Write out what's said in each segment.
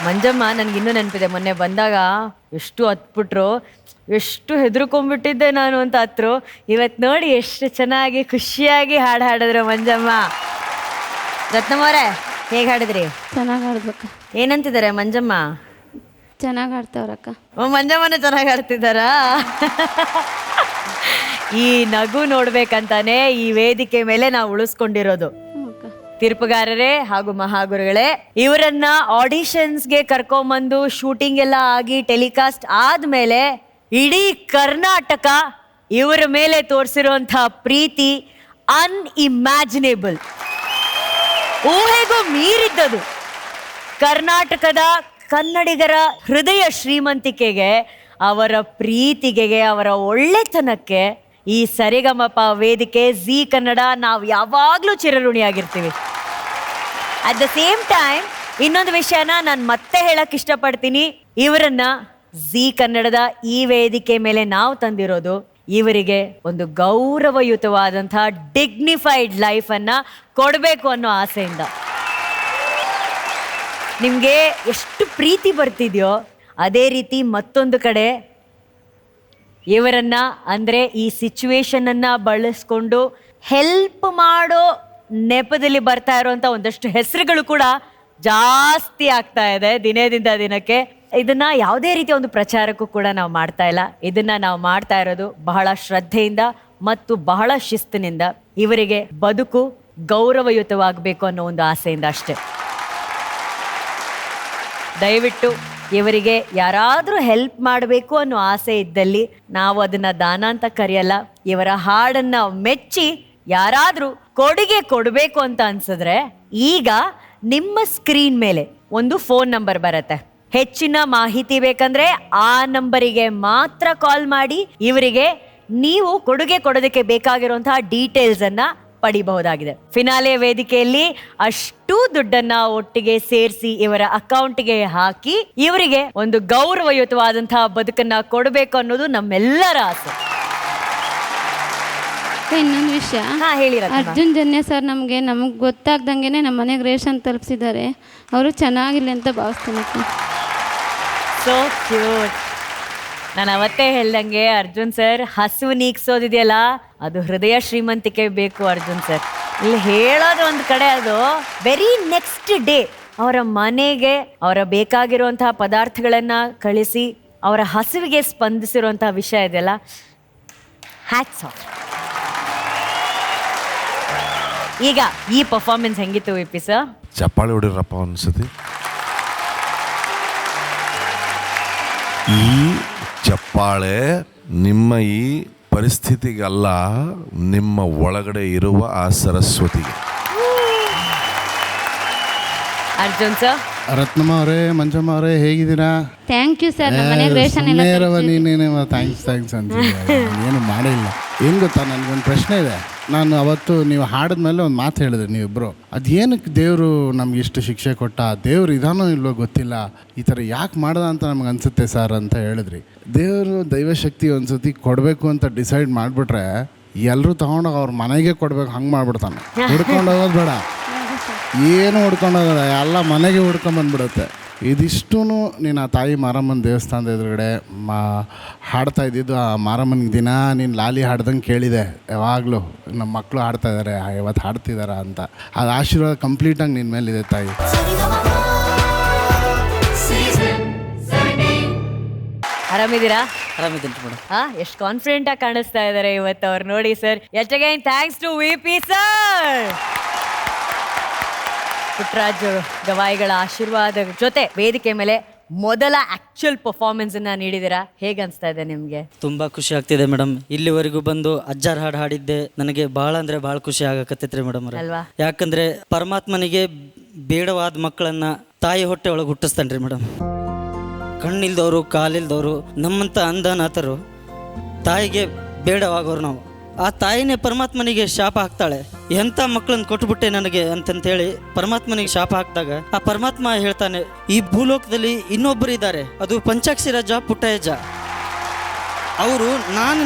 ಮಂಜಮ್ಮ ನನಗಿನ್ನೂ ನೆನಪಿದೆ, ಮೊನ್ನೆ ಬಂದಾಗ ಎಷ್ಟು ಹತ್ಬಿಟ್ರು, ಎಷ್ಟು ಹೆದರ್ಕೊಂಡ್ಬಿಟ್ಟಿದ್ದೆ ನಾನು ಅಂತ ಹತ್ರು. ಇವತ್ತು ನೋಡಿ ಎಷ್ಟು ಚೆನ್ನಾಗಿ ಖುಷಿಯಾಗಿ ಹಾಡು ಹಾಡಿದ್ರು ಮಂಜಮ್ಮ. ರತ್ನಮ್ಮವ್ರೆ, ಹೇಗೆ ಹಾಡಿದ್ರಿ? ಚೆನ್ನಾಗಿ ಆಡ್ಬೇಕ. ಏನಂತಿದ್ದಾರೆ ಮಂಜಮ್ಮ? ಚೆನ್ನಾಗಿ ಆಡ್ತಾವ್ರಕ್ಕ. ಮಂಜಮ್ಮನ ಚೆನ್ನಾಗಿ ಆಡ್ತಿದ್ದಾರಾ? ಈ ನಗು ನೋಡ್ಬೇಕಂತಾನೆ ಈ ವೇದಿಕೆ ಮೇಲೆ ನಾವು ಉಳಿಸ್ಕೊಂಡಿರೋದು. ತೀರ್ಪುಗಾರರೇ ಹಾಗೂ ಮಹಾಗುರುಗಳೇ, ಇವರನ್ನ ಆಡಿಷನ್ಸ್ಗೆ ಕರ್ಕೊಂಬಂದು ಶೂಟಿಂಗ್ ಎಲ್ಲ ಆಗಿ ಟೆಲಿಕಾಸ್ಟ್ ಆದ್ಮೇಲೆ ಇಡೀ ಕರ್ನಾಟಕ ಇವರ ಮೇಲೆ ತೋರಿಸಿರುವಂತಹ ಪ್ರೀತಿ ಅನ್ಇಮ್ಯಾಜಿನೇಬಲ್, ಊಹೆಗೂ ಮೀರಿದ್ದದು. ಕರ್ನಾಟಕದ ಕನ್ನಡಿಗರ ಹೃದಯ ಶ್ರೀಮಂತಿಕೆಗೆ, ಅವರ ಪ್ರೀತಿಗೆ, ಅವರ ಒಳ್ಳೆತನಕ್ಕೆ ಈ ಸರಿಗಮಪ ವೇದಿಕೆ, ಜೀ ಕನ್ನಡ ನಾವು ಯಾವಾಗಲೂ ಚಿರಋಣಿಯಾಗಿರ್ತೀವಿ. ಅಟ್ ದ ಸೇಮ್ ಟೈಮ್ ಇನ್ನೊಂದು ವಿಷಯನ ನಾನು ಮತ್ತೆ ಹೇಳಕ್ ಇಷ್ಟಪಡ್ತೀನಿ. ಇವರನ್ನ ಜೀ ಕನ್ನಡದ ಈ ವೇದಿಕೆ ಮೇಲೆ ನಾವು ತಂದಿರೋದು ಇವರಿಗೆ ಒಂದು ಗೌರವಯುತವಾದಂತಹ ಡಿಗ್ನಿಫೈಡ್ ಲೈಫನ್ನು ಕೊಡಬೇಕು ಅನ್ನೋ ಆಸೆಯಿಂದ. ನಿಮಗೆ ಎಷ್ಟು ಪ್ರೀತಿ ಬರ್ತಿದೆಯೋ ಅದೇ ರೀತಿ ಮತ್ತೊಂದು ಕಡೆ ಇವರನ್ನ ಅಂದರೆ ಈ ಸಿಚುವೇಶನನ್ನು ಬಳಸ್ಕೊಂಡು ಹೆಲ್ಪ್ ಮಾಡೋ ನೆಪದಲ್ಲಿ ಬರ್ತಾ ಇರುವಂಥ ಒಂದಷ್ಟು ಹೆಸರುಗಳು ಕೂಡ ಜಾಸ್ತಿ ಆಗ್ತಾ ಇದೆ ದಿನದಿಂದ ದಿನಕ್ಕೆ. ಇದನ್ನ ಯಾವುದೇ ರೀತಿಯ ಒಂದು ಪ್ರಚಾರಕ್ಕೂ ಕೂಡ ನಾವು ಮಾಡ್ತಾ ಇಲ್ಲ. ಇದನ್ನ ನಾವು ಮಾಡ್ತಾ ಇರೋದು ಬಹಳ ಶ್ರದ್ಧೆಯಿಂದ ಮತ್ತು ಬಹಳ ಶಿಸ್ತಿನಿಂದ. ಇವರಿಗೆ ಬದುಕು ಗೌರವಯುತವಾಗಬೇಕು ಅನ್ನೋ ಒಂದು ಆಸೆಯಿಂದ ಅಷ್ಟೇ. ದಯವಿಟ್ಟು ಇವರಿಗೆ ಯಾರಾದರೂ ಹೆಲ್ಪ್ ಮಾಡಬೇಕು ಅನ್ನೋ ಆಸೆ ಇದ್ದಲ್ಲಿ ನಾವು ಅದನ್ನ ದಾನ ಅಂತ ಕರೆಯಲ್ಲ. ಇವರ ಹಾಡನ್ನ ಮೆಚ್ಚಿ ಯಾರಾದರೂ ಕೊಡುಗೆ ಕೊಡಬೇಕು ಅಂತ ಅನ್ಸಿದ್ರೆ ಈಗ ನಿಮ್ಮ ಸ್ಕ್ರೀನ್ ಮೇಲೆ ಒಂದು ಫೋನ್ ನಂಬರ್ ಬರುತ್ತೆ. ಹೆಚ್ಚಿನ ಮಾಹಿತಿ ಬೇಕಂದ್ರೆ ಆ ನಂಬರಿಗೆ ಮಾತ್ರ ಕಾಲ್ ಮಾಡಿ ಇವರಿಗೆ ನೀವು ಕೊಡುಗೆ ಕೊಡೋದಕ್ಕೆ ಬೇಕಾಗಿರುವಂತಹ ಡೀಟೇಲ್ಸ್ ಅನ್ನ ಪಡಿಬಹುದಾಗಿದೆ. ಫಿನಾಲೆ ವೇದಿಕೆಯಲ್ಲಿ ಅಷ್ಟು ದುಡ್ಡನ್ನ ಒಟ್ಟಿಗೆ ಸೇರಿಸಿ ಇವರ ಅಕೌಂಟ್ಗೆ ಹಾಕಿ ಇವರಿಗೆ ಒಂದು ಗೌರವಯುತವಾದಂತಹ ಬದುಕನ್ನ ಕೊಡಬೇಕು ಅನ್ನೋದು ನಮ್ಮೆಲ್ಲರ ಆಸೆ. ಇನ್ನೊಂದು ವಿಷಯ, ಅರ್ಜುನ್ ಜನ್ಯ ಸರ್ ನಮಗೆ ಗೊತ್ತಾಗ್ದಂಗೆನೆ ನಮ್ಮ ಮನೆಗೆ ರೇಷನ್ ತಲುಪಿಸಿದ್ದಾರೆ. ಅವರು ಚೆನ್ನಾಗಿಲ್ಲ ಅಂತ ಭಾವಿಸ್ತೀನಿ. So cute. ನಾನು ಅವತ್ತೇ ಹೇಳ್ದಂಗೆ ಅರ್ಜುನ್ ಸರ್ ಹಸಿವು ನೀಗ್ಸೋದಿದೆಯಲ್ಲ ಅದು ಹೃದಯ ಶ್ರೀಮಂತಿಕೆ ಬೇಕು ಅರ್ಜುನ್ ಸರ್. ಇಲ್ಲಿ ಹೇಳೋದು ಒಂದು ಕಡೆ, ಅದು ವೆರಿ ನೆಕ್ಸ್ಟ್ ಡೇ ಅವರ ಮನೆಗೆ ಅವರ ಬೇಕಾಗಿರುವಂತಹ ಪದಾರ್ಥಗಳನ್ನು ಕಳಿಸಿ ಅವರ ಹಸಿವಿಗೆ ಸ್ಪಂದಿಸಿರುವಂತಹ ವಿಷಯ ಇದೆಯಲ್ಲ, ಹ್ಯಾಟ್ಸ್ ಆಫ್. ಈಗ ಈ ಪರ್ಫಾರ್ಮೆನ್ಸ್ ಹೆಂಗಿತ್ತು ವಿಪಿ ಸರ್? ಚಪ್ಪಾಳೆ ಹೊಡಿರಪ್ಪ ಅನ್ಸತಿ. ಈ ಚಪ್ಪಾಳೆ ನಿಮ್ಮ ಈ ಪರಿಸ್ಥಿತಿಗಲ್ಲ, ನಿಮ್ಮ ಒಳಗಡೆ ಇರುವ ಆ ಸರಸ್ವತಿಗೆ. ಅರ್ಜುನ್ ಸರ್. ರತ್ನಮ್ಮ ಅವರೇ, ಮಂಜಮ್ಮ ಅವರೇ, ಹೇಗಿದ್ದೀರಾ? Thank you sir. ನಮ್ಮ ಮನೆಗೆ ರೇಷನ್ ನೀನೇನು ಥ್ಯಾಂಕ್ಸ್ ಅಂತಿದ್ದೀಯ. ಏನು ಮಾಡಿಲ್ಲ. ಏನು ಗೊತ್ತಾ, ನನಗೊಂದು ಪ್ರಶ್ನೆ ಇದೆ. ನಾನು ಅವತ್ತು ನೀವು ಹಾಡಿದ್ಮೇಲೆ ಒಂದು ಮಾತು ಹೇಳಿದ್ರಿ ನೀವಿಬ್ಬರು. ಅದೇನಕ್ಕೆ ದೇವರು ನಮ್ಗೆ ಇಷ್ಟು ಶಿಕ್ಷೆ ಕೊಟ್ಟ, ದೇವ್ರು ಇದಾನೋ ಇಲ್ವೋ ಗೊತ್ತಿಲ್ಲ, ಈ ಥರ ಯಾಕೆ ಮಾಡ್ದ ಅಂತ ನಮ್ಗೆ ಅನಿಸುತ್ತೆ ಸರ್ ಅಂತ ಹೇಳಿದ್ರಿ. ದೇವರು ದೈವಶಕ್ತಿ ಒಂದು ಸತಿ ಕೊಡಬೇಕು ಅಂತ ಡಿಸೈಡ್ ಮಾಡಿಬಿಟ್ರೆ ಎಲ್ಲರೂ ತೊಗೊಂಡೋಗಿ ಅವ್ರ ಮನೆಗೆ ಕೊಡ್ಬೇಕು, ಹಂಗೆ ಮಾಡ್ಬಿಡ್ತಾನೆ. ಹುಡ್ಕೊಂಡು ಹೋಗೋದು ಬೇಡ, ಏನು ಹುಡ್ಕೊಂಡೋಗೋದ, ಎಲ್ಲ ಮನೆಗೆ ಹುಡ್ಕೊಂಬಂದ್ಬಿಡುತ್ತೆ. ಇದಿಷ್ಟೂ ನೀನು ಆ ತಾಯಿ ಮಾರಮ್ಮನ ದೇವಸ್ಥಾನದ ಎದುರುಗಡೆ ಹಾಡ್ತಾ ಇದ್ದಿದ್ದು. ಆ ಮಾರಮ್ಮನಿಗೆ ದಿನ ನೀನು ಲಾಲಿ ಹಾಡ್ದಂಗೆ ಕೇಳಿದೆ. ಯಾವಾಗಲೂ ನಮ್ಮ ಮಕ್ಕಳು ಹಾಡ್ತಾ ಇದ್ದಾರೆ, ಇವತ್ತು ಹಾಡ್ತಿದಾರ ಅಂತ. ಅದು ಆಶೀರ್ವಾದ ಕಂಪ್ಲೀಟಾಗಿ ನಿನ್ನ ಮೇಲಿದೆ ತಾಯಿ. ಆರಾಮಿದ್ದೀರಾ? ಆರಾಮಿದ್ದೀನಿ ಮೇಡಮ್. ಎಷ್ಟು ಕಾನ್ಫಿಡೆಂಟ್ ಆಗಿ ಕಾಣಿಸ್ತಾ ಇದ್ದಾರೆ ಇವತ್ತು ಅವ್ರು. ನೋಡಿ sir, yet again thanks to VP sir. Puttaraj ಗವಾಯಿಗಳ ಆಶೀರ್ವಾದ ಜೊತೆ ವೇದಿಕೆ ಮೇಲೆ ಮೊದಲ ಆಕ್ಚುಯಲ್ ಪರ್ಫಾರ್ಮೆನ್ಸ್ ಅನ್ನ ನೀಡಿದಿರಾ. ಹೇಗೆ ಅನಿಸ್ತಾ ಇದೆ ನಿಮ್ಗೆ? ತುಂಬಾ ಖುಷಿ ಆಗ್ತಿದೆ ಮೇಡಮ್. ಇಲ್ಲಿವರೆಗೂ ಬಂದು ಅಜ್ಜಾರ್ ಹಾಡು ಹಾಡಿದ್ದೆ ನನಗೆ ಬಹಳ ಅಂದ್ರೆ ಬಹಳ ಖುಷಿ ಆಗಕತ್ತೈತ್ರಿ ಮೇಡಮ್. ಯಾಕಂದ್ರೆ ಪರಮಾತ್ಮನಿಗೆ ಬೇಡವಾದ ಮಕ್ಕಳನ್ನ ತಾಯಿ ಹೊಟ್ಟೆ ಒಳಗೆ ಹುಟ್ಟಿಸ್ತಾನ್ರಿ ಮೇಡಮ್. ಕಣ್ಣಿಲ್ದವರು, ಕಾಲಿಲ್ದವರು, ನಮ್ಮಂತ ಅಂಧನಾಥರು ತಾಯಿಗೆ ಬೇಡವಾಗೋರು ನಾವು. ಆ ತಾಯಿನೇ ಪರಮಾತ್ಮನಿಗೆ ಶಾಪ ಹಾಕ್ತಾಳೆ. ಎಂಥ ಮಕ್ಕಳನ್ನ ಕೊಟ್ಬಿಟ್ಟೆ ನನಗೆ ಅಂತಂತೇಳಿ ಪರಮಾತ್ಮನಿಗೆ ಶಾಪ ಹಾಕಿದಾಗ ಆ ಪರಮಾತ್ಮ ಹೇಳ್ತಾನೆ, ಈ ಭೂಲೋಕದಲ್ಲಿ ಇನ್ನೊಬ್ಬರು ಇದ್ದಾರೆ, ಅದು ಪಂಚಾಕ್ಷರಜ್ಜ ಪುಟ್ಟಯ್ಯಜ್ಜ. ಅವರು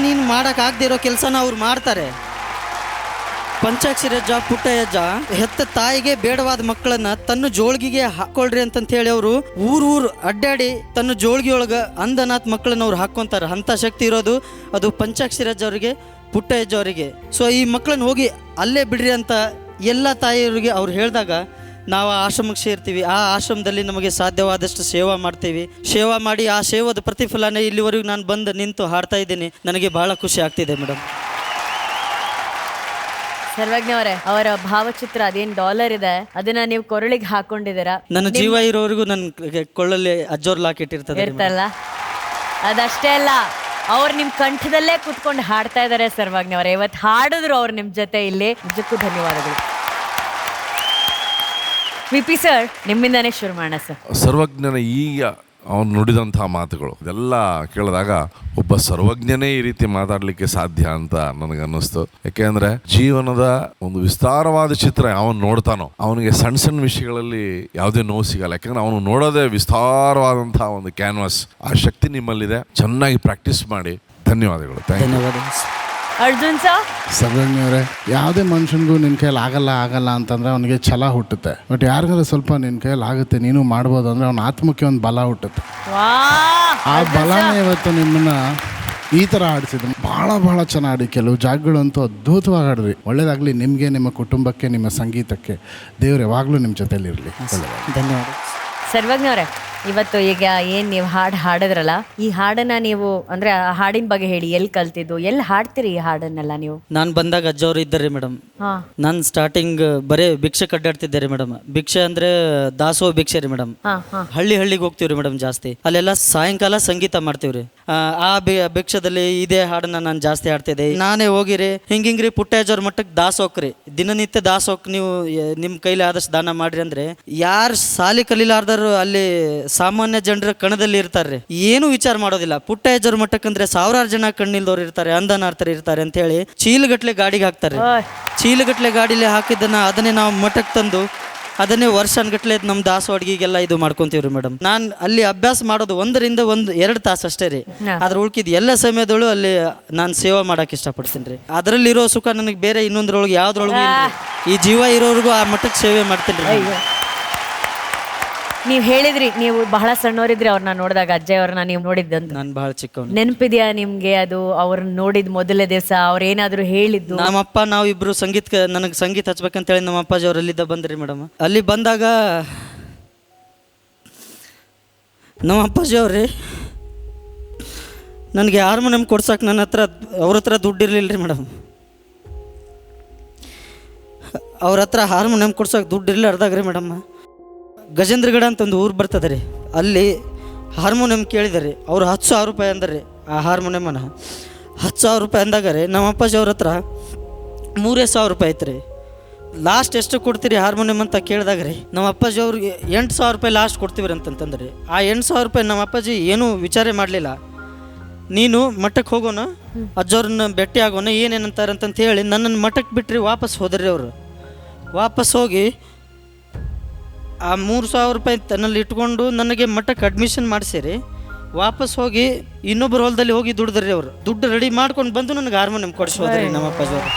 ನೀನು ಮಾಡೋಕ್ಕಾಗದೇ ಇರೋ ಕೆಲಸನ ಅವ್ರು ಮಾಡ್ತಾರೆ. ಪಂಚಾಕ್ಷರಜ್ಜ ಪುಟ್ಟಯ್ಯಜ್ಜ ಹೆತ್ತ ತಾಯಿಗೆ ಬೇಡವಾದ ಮಕ್ಕಳನ್ನ ತನ್ನ ಜೋಳ್ಗಿಗೆ ಹಾಕೊಳ್ರಿ ಅಂತಂತ ಹೇಳಿ ಅವರು ಊರು ಅಡ್ಡಾಡಿ ತನ್ನ ಜೋಳ್ಗಿಯೊಳಗ ಅಂಧನಾಥ್ ಮಕ್ಕಳನ್ನ ಅವ್ರು ಹಾಕೊಂತಾರ. ಅಂತ ಶಕ್ತಿ ಇರೋದು ಅದು ಪಂಚಾಕ್ಷರಜ್ಜ ಅವರಿಗೆ, ಪುಟ್ಟಯ್ಯಜ್ಜ ಅವರಿಗೆ. ಸೊ ಈ ಮಕ್ಕಳನ್ನ ಹೋಗಿ ಅಲ್ಲೇ ಬಿಡ್ರಿ ಅಂತ ಎಲ್ಲ ತಾಯಿಯವರಿಗೆ ಅವ್ರು ಹೇಳಿದಾಗ ನಾವು ಆ ಆಶ್ರಮಕ್ಕೆ ಸೇರ್ತೀವಿ. ಆ ಆಶ್ರಮದಲ್ಲಿ ನಮಗೆ ಸಾಧ್ಯವಾದಷ್ಟು ಸೇವಾ ಮಾಡ್ತೀವಿ. ಸೇವಾ ಮಾಡಿ ಆ ಸೇವಾದ ಪ್ರತಿಫಲನೇ ಇಲ್ಲಿವರೆಗೂ ನಾನು ಬಂದು ನಿಂತು ಹಾಡ್ತಾ ಇದ್ದೀನಿ. ನನಗೆ ಬಹಳ ಖುಷಿ ಆಗ್ತಿದೆ ಮೇಡಮ್. ಸರ್ವಜ್ಞ ಅವರೇ, ಅವರ ಭಾವಚಿತ್ರ ಅದೇನ್ ಡಾಲರ್ ಇದೆ ಅದನ್ನ ನೀವು ಕೊರಳಿಗೆ ಹಾಕೊಂಡಿದ್ದೀರಾ. ನನ್ನ ಜೀವ ಇರೋವರೆಗೂ ನನ್ನ ಕೊಳ್ಳಲ್ಲಿ ಅಜ್ಜೋರ್ ಲಾಕ್ ಇಟ್ಟಿರ್ತದೆ ಇರ್ತಲ್ಲ. ಅದಷ್ಟೇ ಅಲ್ಲ, ಅವ್ರು ನಿಮ್ ಕಂಠದಲ್ಲೇ ಕುತ್ಕೊಂಡು ಹಾಡ್ತಾ ಇದಾರೆ ಸರ್ವಜ್ಞ ಅವರೇ. ಇವತ್ತು ಹಾಡಿದ್ರು ಅವ್ರು ನಿಮ್ ಜೊತೆ ಇಲ್ಲಿ. ನಿಜಕ್ಕೂ ಧನ್ಯವಾದಗಳು. ವಿಪಿ ಸರ್, ನಿಮ್ಮಿಂದಾನೇ ಶುರು ಮಾಡೋಣ ಸರ್. ಸರ್ವಜ್ಞನ ಈಗ ಅವನು ನುಡಿದಂತಹ ಮಾತುಗಳು ಇದೆಲ್ಲ ಕೇಳಿದಾಗ ಒಬ್ಬ ಸರ್ವಜ್ಞನೇ ಈ ರೀತಿ ಮಾತಾಡಲಿಕ್ಕೆ ಸಾಧ್ಯ ಅಂತ ನನಗನ್ನಿಸ್ತು. ಯಾಕೆಂದ್ರೆ ಜೀವನದ ಒಂದು ವಿಸ್ತಾರವಾದ ಚಿತ್ರ ಅವನು ನೋಡ್ತಾನೋ ಅವನಿಗೆ ಸಣ್ಣ ಸಣ್ಣ ವಿಷಯಗಳಲ್ಲಿ ಯಾವುದೇ ನೋವು ಸಿಗಲ್ಲ. ಯಾಕಂದ್ರೆ ಅವನು ನೋಡೋದೇ ವಿಸ್ತಾರವಾದಂತಹ ಒಂದು ಕ್ಯಾನ್ವಾಸ್. ಆ ಶಕ್ತಿ ನಿಮ್ಮಲ್ಲಿದೆ. ಚೆನ್ನಾಗಿ ಪ್ರಾಕ್ಟೀಸ್ ಮಾಡಿ. ಧನ್ಯವಾದಗಳು. ಧನ್ಯವಾದ. ಅರ್ಜುನ್ ಸರ್, ಸರ್ವಜ್ಞವ್ರೆ, ಯಾವುದೇ ಮನುಷ್ಯನಿಗೂ ನಿನ್ನ ಕೈಯಲ್ಲಿ ಆಗಲ್ಲ ಅಂತಂದ್ರೆ ಅವನಿಗೆ ಛಲ ಹುಟ್ಟುತ್ತೆ. ಬಟ್ ಯಾರಿಗಾದ್ರೂ ಸ್ವಲ್ಪ ನಿನ್ನ ಕೈಯಲ್ಲಿ ಆಗುತ್ತೆ, ನೀನು ಮಾಡ್ಬೋದು ಅಂದ್ರೆ ಅವನ ಆತ್ಮಕ್ಕೆ ಒಂದು ಬಲ ಹುಟ್ಟುತ್ತೆ. ಆ ಬಲನೇ ಇವತ್ತು ನಿಮ್ಮನ್ನ ಈ ಥರ ಆಡಿಸಿದ್ರು. ಭಾಳ ಚೆನ್ನಾಗಿ ಕೆಲವು ಜಾಗಗಳಂತೂ ಅದ್ಭುತವಾಗಿ ಆಡಿದ್ರಿ. ಒಳ್ಳೇದಾಗಲಿ ನಿಮಗೆ, ನಿಮ್ಮ ಕುಟುಂಬಕ್ಕೆ, ನಿಮ್ಮ ಸಂಗೀತಕ್ಕೆ. ದೇವ್ರು ಯಾವಾಗಲೂ ನಿಮ್ಮ ಜೊತೆಲಿರಲಿ. ಧನ್ಯವಾದ. ಸರ್ವಜ್ಞ ಅವರೇ, ಇವತ್ತು ಈಗ ಏನ್ ನೀವು ಹಾಡಿದ್ರಲ್ಲ, ಈ ಹಾಡನ್ನ ನೀವು ಅಂದ್ರೆ ಆ ಹಾಡಿನ ಬಗ್ಗೆ ಹೇಳಿ. ಎಲ್ಲಿ ಕಲ್ತಿದ್ದು, ಎಲ್ಲಿ ಹಾಡ್ತೀರಿ ಈ ಹಾಡನ್ನೆಲ್ಲ ನೀವು? ನಾನು ಬಂದಾಗ ಅಜ್ಜವ್ರು ಇದ್ದಾರೆ ಮೇಡಮ್. ನಾನು ಸ್ಟಾರ್ಟಿಂಗ್ ಬರೇ ಭಿಕ್ಷೆ ಕಡ್ಡಾಡ್ತಿದ್ದೆ ಮೇಡಮ್. ಭಿಕ್ಷೆ ಅಂದ್ರೆ ದಾಸೋಹ ಭಿಕ್ಷೆ ರೀ ಮೇಡಮ್. ಹಳ್ಳಿಗೆ ಹೋಗ್ತೀವ್ರಿ ಮೇಡಮ್ ಜಾಸ್ತಿ. ಅಲ್ಲೆಲ್ಲ ಸಾಯಂಕಾಲ ಸಂಗೀತ ಮಾಡ್ತೀವ್ರಿ. ಆ ಭಿಕ್ಷದಲ್ಲಿ ಇದೇ ಹಾಡನ್ನ ನಾನು ಜಾಸ್ತಿ ಹಾಡ್ತಿದ್ದೆ. ನಾನೇ ಹೋಗಿರಿ ಹಿಂಗಿಂಗ್ರಿ ಪುಟ್ಟಯ್ಯಜ್ಜವ್ರ ಮಟ್ಟಕ್ಕೆ ದಾಸೋಕ್ರಿ. ದಿನನಿತ್ಯ ದಾಸೋಕ್ ನೀವು ನಿಮ್ಮ ಕೈಲಿ ಆದಷ್ಟು ದಾನ ಮಾಡ್ರಿ ಅಂದ್ರೆ ಯಾರು ಸಾಲಿ ಕಲೀಲಾರ್ದರು ಅಲ್ಲಿ ಸಾಮಾನ್ಯ ಜನರ ಕಣದಲ್ಲಿ ಇರ್ತಾರೆ. ಏನು ವಿಚಾರ ಮಾಡೋದಿಲ್ಲ. ಪುಟ್ಟಯ್ಯಜ್ಜವ್ರ ಮಟ್ಟಕ್ಕಂದ್ರೆ ಸಾವಿರಾರು ಜನ ಕಣ್ಣಿಲ್ದವ್ರು ಇರ್ತಾರೆ, ಅಂಧನಾರ್ಥರು ಇರ್ತಾರೆ ಅಂತ ಹೇಳಿ ಚೀಲಗಟ್ಲೆ ಗಾಡಿಗೆ ಹಾಕ್ತಾರೆ. ಚೀಲಗಟ್ಲೆ ಗಾಡಿಲಿ ಹಾಕಿದ್ದನ್ನ ಅದನ್ನೇ ನಾವು ಮಠಕ್ಕೆ ತಂದು ಅದನ್ನೇ ವರ್ಷನ್ಗಟ್ಲೆ ನಮ್ಮ ದಾಸು ಅಡ್ಗಿಗೆಲ್ಲ ಇದು ಮಾಡ್ಕೊಂತೀವ್ರಿ ಮೇಡಮ್. ನಾನು ಅಲ್ಲಿ ಅಭ್ಯಾಸ ಮಾಡೋದು 1-2 ತಾಸು ಅಷ್ಟೇ ರೀ. ಅದ್ರ ಉಳ್ಕಿದ್ ಎಲ್ಲ ಸಮಯದೊಳು ಅಲ್ಲಿ ನಾನು ಸೇವೆ ಮಾಡಕ್ಕೆ ಇಷ್ಟಪಡ್ತೀನಿ ರೀ. ಅದರಲ್ಲಿರೋ ಸುಖ ನನಗೆ ಬೇರೆ ಇನ್ನೊಂದ್ರೊಳಗೆ ಯಾವ್ದ್ರೊಳಗೂ ಈ ಜೀವ ಇರೋರ್ಗು ಆ ಮಟ್ಟಕ್ಕೆ ಸೇವೆ ಮಾಡ್ತೀನಿ ರೀ. ನೀವ್ ಹೇಳಿದ್ರಿ ನೀವು ಬಹಳ ಸಣ್ಣವರಿದ್ರಿ ಅವ್ರನ್ನ ನೋಡಿದಾಗ, ಅಜ್ಜಯ್ ಅವ್ರನ್ನ ನೀವು ನೋಡಿದ್ದಂತ. ನಾನು ಬಹಳ ಚಿಕ್ಕವನು. ನೆನಪಿದ್ಯಾ ನಿಮ್ಗೆ ಅದು? ಅವ್ರನ್ನ ನೋಡಿದ್ ಮೊದಲನೇ ದಿವಸ ಅವ್ರ ಏನಾದ್ರು ಹೇಳಿದ್ದು? ನಮ್ಮಪ್ಪ ನಾವು ಇಬ್ರು ನನಗೆ ಸಂಗೀತ ಹಚ್ಬೇಕಂತ ಹೇಳಿ ನಮ್ಮ ಅಪ್ಪಾಜಿ ಅವ್ರು ಅಲ್ಲಿದ್ದ ಬಂದ್ರಿ ಮೇಡಮ್. ಅಲ್ಲಿ ಬಂದಾಗ ನಮ್ಮ ಅಪ್ಪಾಜಿ ಅವ್ರಿ ನನಗೆ ಹಾರ್ಮೋನಿಯಂ ಕೊಡ್ಸಕ್ಕೆ ಅವ್ರ ಹತ್ರ ದುಡ್ಡು ಇರಲಿಲ್ಲ ರೀ ಮೇಡಮ್. ಅವ್ರ ಹತ್ರ ಹಾರ್ಮೋನಿಯಂ ಕೊಡ್ಸಕ್ಕೆ ದುಡ್ಡು ಇರಲಾರ್ದಾಗ ರೀ ಮೇಡಮ್, ಗಜೇಂದ್ರಗಡ ಅಂತ ಒಂದು ಊರು ಬರ್ತದೆ ರೀ. ಅಲ್ಲಿ ಹಾರ್ಮೋನಿಯಂ ಕೇಳಿದಾರೆ. ಅವ್ರು 10,000 ರೂಪಾಯಿ ಅಂದಾರೆ. ಆ ಹಾರ್ಮೋನಿಯಮನ 10,000 ರೂಪಾಯಿ ಅಂದಾಗ ರೀ ನಮ್ಮ ಅಪ್ಪಾಜಿ ಅವ್ರ ಹತ್ರ 3,000 ರೂಪಾಯಿ ಐತೆ ರೀ. ಲಾಸ್ಟ್ ಎಷ್ಟು ಕೊಡ್ತೀರಿ ಹಾರ್ಮೋನಿಯಂ ಅಂತ ಕೇಳಿದಾಗ ರೀ ನಮ್ಮ ಅಪ್ಪಾಜಿ ಅವ್ರಿಗೆ 8,000 ರೂಪಾಯಿ ಲಾಸ್ಟ್ ಕೊಡ್ತೀವಿ ಅಂತಂತಂದ್ರಿ. ಆ 8,000 ರೂಪಾಯಿ ನಮ್ಮ ಅಪ್ಪಾಜಿ ಏನೂ ವಿಚಾರ ಮಾಡಲಿಲ್ಲ. ನೀನು ಮಠಕ್ಕೆ ಹೋಗೋಣ, ಅಜ್ಜವ್ರನ್ನ ಭೇಟಿ ಆಗೋಣ, ಏನೇನಂತಾರಂತಂತ ಹೇಳಿ ನನ್ನನ್ನು ಮಠಕ್ಕೆ ಬಿಟ್ಟರೆ ವಾಪಸ್ ಹೋದ್ರಿ. ಅವರು ವಾಪಸ್ ಹೋಗಿ ಆ 3,000 ರೂಪಾಯಿ ತನ್ನಲ್ಲಿ ಇಟ್ಕೊಂಡು ನನಗೆ ಮಠಕ್ಕೆ ಅಡ್ಮಿಷನ್ ಮಾಡಿಸಿರಿ. ವಾಪಸ್ ಹೋಗಿ ಇನ್ನೊಬ್ಬರು ಹೊಲದಲ್ಲಿ ಹೋಗಿ ದುಡ್ದ್ರಿ. ಅವರು ದುಡ್ಡು ರೆಡಿ ಮಾಡ್ಕೊಂಡು ಬಂದು ನನಗೆ ಹಾರ್ಮೋನಿಯಂ ಕೊಡಿಸೋದ್ರಿ ನಮ್ಮ ಅಪ್ಪಾಜಿ ಅವರು.